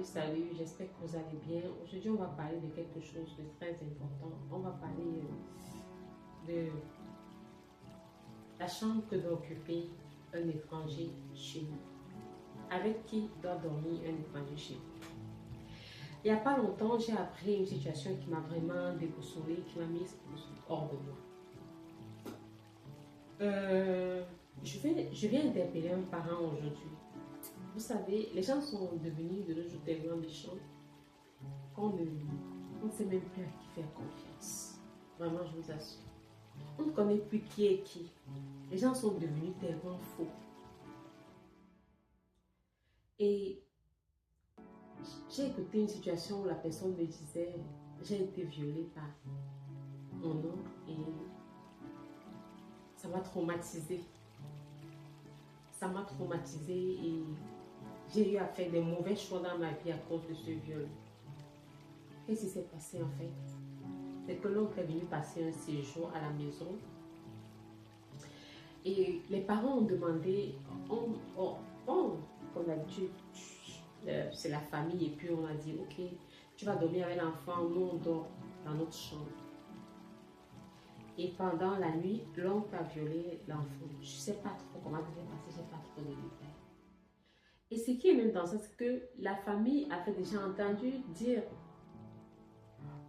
salut, j'espère que vous allez bien. Aujourd'hui, on va parler de quelque chose de très important. On va parler de la chambre que doit occuper un étranger chez nous. Avec qui doit dormir un étranger chez nous. Il n'y a pas longtemps, j'ai appris une situation qui m'a vraiment déboussolée, qui m'a mise hors de moi. Je viens interpeller un parent aujourd'hui. Vous savez, les gens sont devenus de nos jours tellement méchants qu'on ne sait même plus à qui faire confiance. Vraiment, je vous assure. On ne connaît plus qui est qui. Les gens sont devenus tellement faux. Et j'ai écouté une situation où la personne me disait, j'ai été violée par mon oncle et ça m'a traumatisée. Ça m'a traumatisée et j'ai eu à faire des mauvais choix dans ma vie à cause de ce viol. Qu'est-ce qui s'est passé en fait? C'est que l'oncle est venu passer un séjour à la maison et les parents ont demandé, comme d'habitude, c'est la famille et puis on a dit, ok, tu vas dormir avec l'enfant, nous on dort dans notre chambre. Et pendant la nuit, l'oncle a violé l'enfant. Je ne sais pas trop comment ça s'est passé, je n'ai pas trop de détails. Et ce qui est même dans ça, c'est que la famille avait déjà entendu dire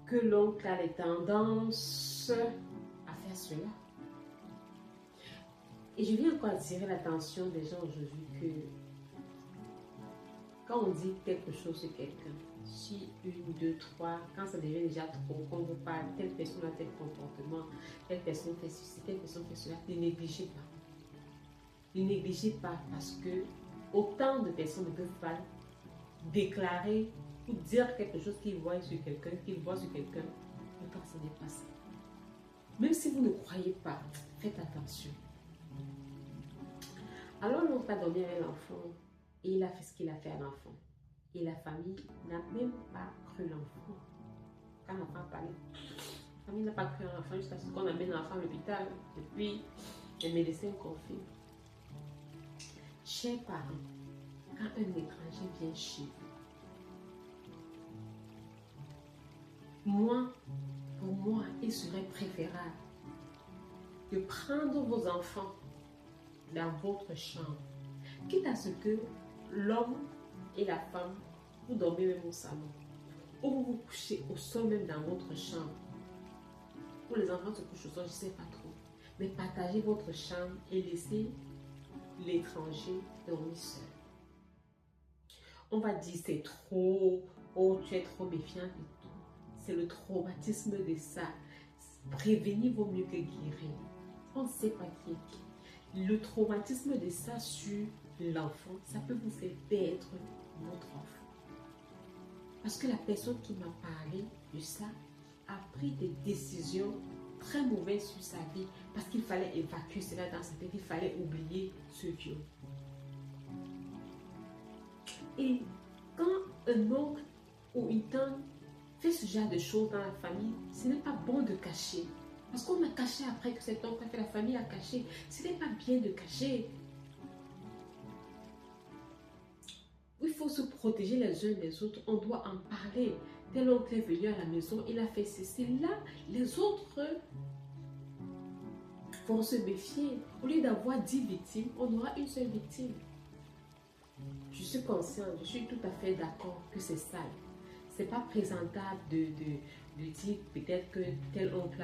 que l'oncle a les tendances à faire cela. Et je viens encore attirer l'attention des gens aujourd'hui que quand on dit quelque chose sur quelqu'un, si une, deux, trois, quand ça devient déjà trop, qu'on vous parle, telle personne a tel comportement, telle personne fait ceci, telle personne fait cela, ne négligez pas. Ne négligez pas parce que autant de personnes ne peuvent pas déclarer ou dire quelque chose qu'ils voient sur quelqu'un, mais quand ça n'est pas ça. Même si vous ne croyez pas, faites attention. Alors l'oncle a dormi avec l'enfant et il a fait ce qu'il a fait à l'enfant. Et la famille n'a même pas cru l'enfant. Quand l'enfant a parlé, la famille n'a pas cru l'enfant jusqu'à ce qu'on amène l'enfant à l'hôpital. Et puis, les médecins confirment. Chers parents, quand un étranger vient chez vous, pour moi, il serait préférable de prendre vos enfants dans votre chambre, quitte à ce que l'homme et la femme, vous dormez même au salon, ou vous vous couchez au sol même dans votre chambre. Pour les enfants se couchent au sol, je ne sais pas trop. Mais partagez votre chambre et laissez l'étranger dormir seul. On va dire c'est trop, oh tu es trop méfiante et tout. C'est le traumatisme de ça. Prévenir vaut mieux que guérir. On ne sait pas qui est qui. Le traumatisme de ça sur l'enfant, ça peut vous faire perdre votre enfant. Parce que la personne qui m'a parlé de ça a pris des décisions très mauvaises sur sa vie parce qu'il fallait évacuer cela dans sa tête, il fallait oublier ce viol. Et quand un oncle ou une tante fait ce genre de choses dans la famille, ce n'est pas bon de cacher. Parce qu'on a caché après que cet oncle a fait, la famille a caché. Ce n'est pas bien de cacher. Il faut se protéger les uns les autres. On doit en parler. Tel oncle est venu à la maison, il a fait ceci. Là, les autres vont se méfier. Au lieu d'avoir 10 victimes, on aura une seule victime. Je suis consciente, je suis tout à fait d'accord que c'est sale. C'est pas présentable de dire peut-être que tel oncle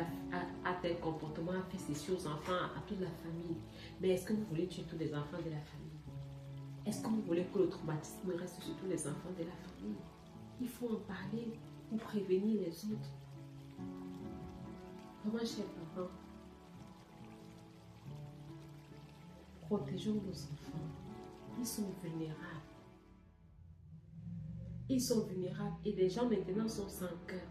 a tel comportement, a fait ceci aux enfants, à toute la famille. Mais est-ce que vous voulez tuer tous les enfants de la famille? Est-ce que vous voulez que le traumatisme reste sur tous les enfants de la famille? Il faut en parler pour prévenir les autres. Vraiment, chers parents, protégeons nos enfants. Ils sont vulnérables. Ils sont vulnérables et les gens maintenant sont sans cœur.